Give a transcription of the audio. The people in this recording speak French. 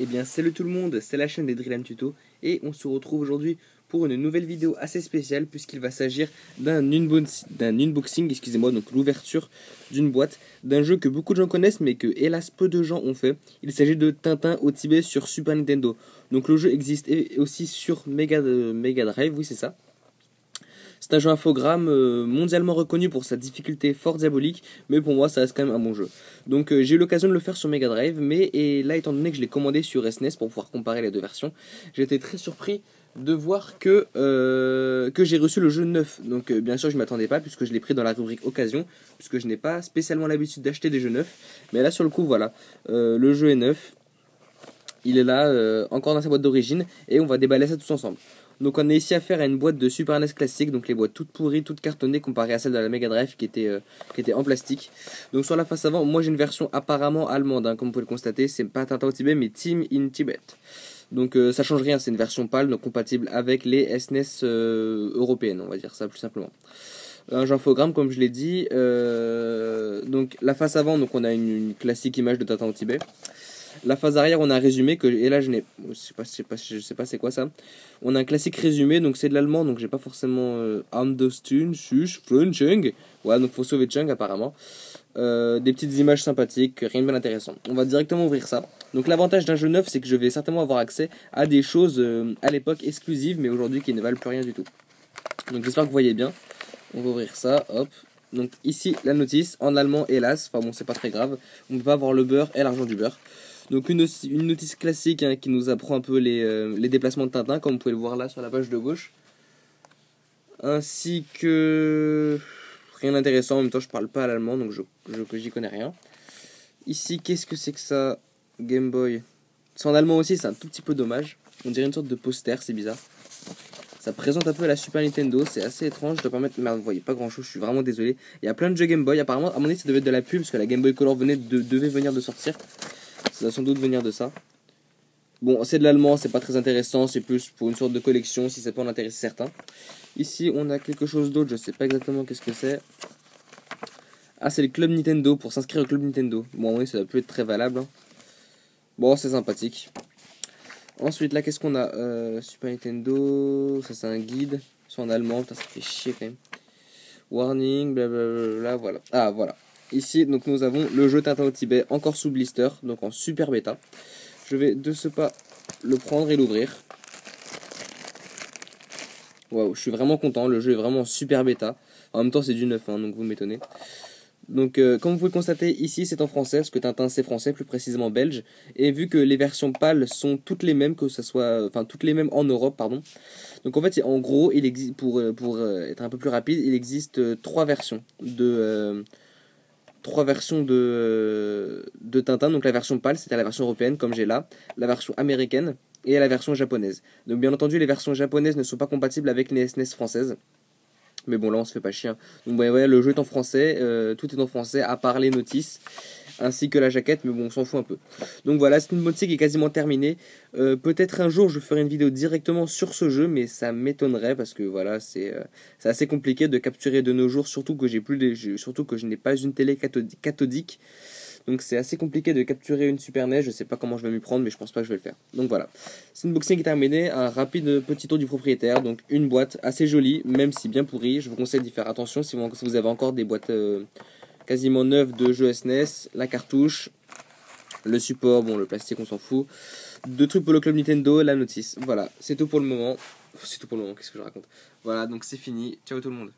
Eh bien salut tout le monde, c'est la chaîne des Drill & Tuto et on se retrouve aujourd'hui pour une nouvelle vidéo assez spéciale puisqu'il va s'agir d'un unboxing, excusez-moi, donc l'ouverture d'une boîte d'un jeu que beaucoup de gens connaissent mais que hélas peu de gens ont fait. Il s'agit de Tintin au Tibet sur Super Nintendo. Donc le jeu existe aussi sur Mega Drive, oui c'est ça. C'est un jeu infogramme mondialement reconnu pour sa difficulté fort diabolique, mais pour moi ça reste quand même un bon jeu. Donc j'ai eu l'occasion de le faire sur Mega Drive, et là étant donné que je l'ai commandé sur SNES pour pouvoir comparer les deux versions, j'ai été très surpris de voir que j'ai reçu le jeu neuf. Donc bien sûr je ne m'attendais pas puisque je l'ai pris dans la rubrique occasion, puisque je n'ai pas spécialement l'habitude d'acheter des jeux neufs, mais là sur le coup voilà, le jeu est neuf, il est là encore dans sa boîte d'origine et on va déballer ça tous ensemble. Donc on est ici affaire à une boîte de Super NES classique, donc les boîtes toutes pourries, toutes cartonnées comparées à celle de la Mega Drive qui était en plastique. Donc sur la face avant, moi j'ai une version apparemment allemande, hein, comme vous pouvez le constater, c'est pas Tintin au Tibet mais Team in Tibet. Donc ça change rien, c'est une version PAL, donc compatible avec les SNES européennes, on va dire ça plus simplement. Un jeu infogramme comme je l'ai dit, donc la face avant, donc on a une classique image de Tintin au Tibet. La phase arrière, on a un résumé que, et là je n'ai, je sais pas c'est quoi ça. On a un classique résumé, donc c'est de l'allemand, donc j'ai pas forcément Amdostun, Schuss, Flunchung. Voilà, donc faut sauver Chung apparemment. Des petites images sympathiques, rien de bien intéressant. On va directement ouvrir ça. Donc l'avantage d'un jeu neuf, c'est que je vais certainement avoir accès à des choses à l'époque exclusives, mais aujourd'hui qui ne valent plus rien du tout. Donc j'espère que vous voyez bien. On va ouvrir ça, hop. Donc ici la notice en allemand, hélas. Enfin bon, c'est pas très grave. On peut pas avoir le beurre et l'argent du beurre. Donc une notice classique hein, qui nous apprend un peu les déplacements de Tintin, comme vous pouvez le voir là sur la page de gauche. Ainsi que rien d'intéressant, en même temps je parle pas l'allemand donc j'y connais rien. Ici qu'est-ce que c'est que ça? Game Boy. C'est en allemand aussi, c'est un tout petit peu dommage. On dirait une sorte de poster, c'est bizarre. Ça présente un peu la Super Nintendo, c'est assez étrange, je dois pas mettre... Merde, vous voyez pas grand chose, je suis vraiment désolé. Il y a plein de jeux Game Boy, apparemment, à mon avis ça devait être de la pub, parce que la Game Boy Color devait venir de sortir. Ça va sans doute venir de ça. Bon, c'est de l'allemand, c'est pas très intéressant, c'est plus pour une sorte de collection si ça peut en intéresser certains. Ici, on a quelque chose d'autre, je sais pas exactement qu'est-ce que c'est. Ah, c'est le Club Nintendo, pour s'inscrire au Club Nintendo. Bon, oui, ça doit plus être très valable. Hein. Bon, c'est sympathique. Ensuite, là, qu'est-ce qu'on a Super Nintendo, ça c'est un guide, c'est en allemand, ça fait chier quand même. Warning, blablabla, voilà. Ah, voilà. Ici, donc nous avons le jeu Tintin au Tibet, encore sous blister, donc en super bêta. Je vais de ce pas le prendre et l'ouvrir. Waouh, je suis vraiment content, le jeu est vraiment en super bêta. En même temps, c'est du neuf, hein, donc vous m'étonnez. Donc, comme vous pouvez le constater, ici c'est en français, parce que Tintin c'est français, plus précisément belge. Et vu que les versions PAL sont toutes les mêmes, que ce soit, enfin toutes les mêmes en Europe, pardon. Donc en fait, en gros, il existe, pour être un peu plus rapide, il existe trois versions de Tintin. Donc la version PAL, c'est-à-dire la version européenne, comme j'ai là, la version américaine et la version japonaise. Donc bien entendu, les versions japonaises ne sont pas compatibles avec les SNES françaises. Mais bon, là, on se fait pas chier. Donc, bah, ouais, le jeu est en français, tout est en français, à part les notices, ainsi que la jaquette, mais bon, on s'en fout un peu. Donc voilà, c'est une moitié qui est quasiment terminée. Peut-être un jour, je ferai une vidéo directement sur ce jeu, mais ça m'étonnerait, parce que voilà, c'est assez compliqué de capturer de nos jours, surtout que surtout que je n'ai pas une télé cathodique. Donc c'est assez compliqué de capturer une Super NES, je sais pas comment je vais m'y prendre mais je pense pas que je vais le faire. Donc voilà, c'est une unboxing qui est terminée, un rapide petit tour du propriétaire, donc une boîte assez jolie, même si bien pourrie, je vous conseille d'y faire attention si vous avez encore des boîtes quasiment neuves de jeux SNES, la cartouche, le support, bon le plastique on s'en fout, deux trucs pour le club Nintendo, la notice, voilà, c'est tout pour le moment, qu'est-ce que je raconte. Voilà, donc c'est fini, ciao tout le monde.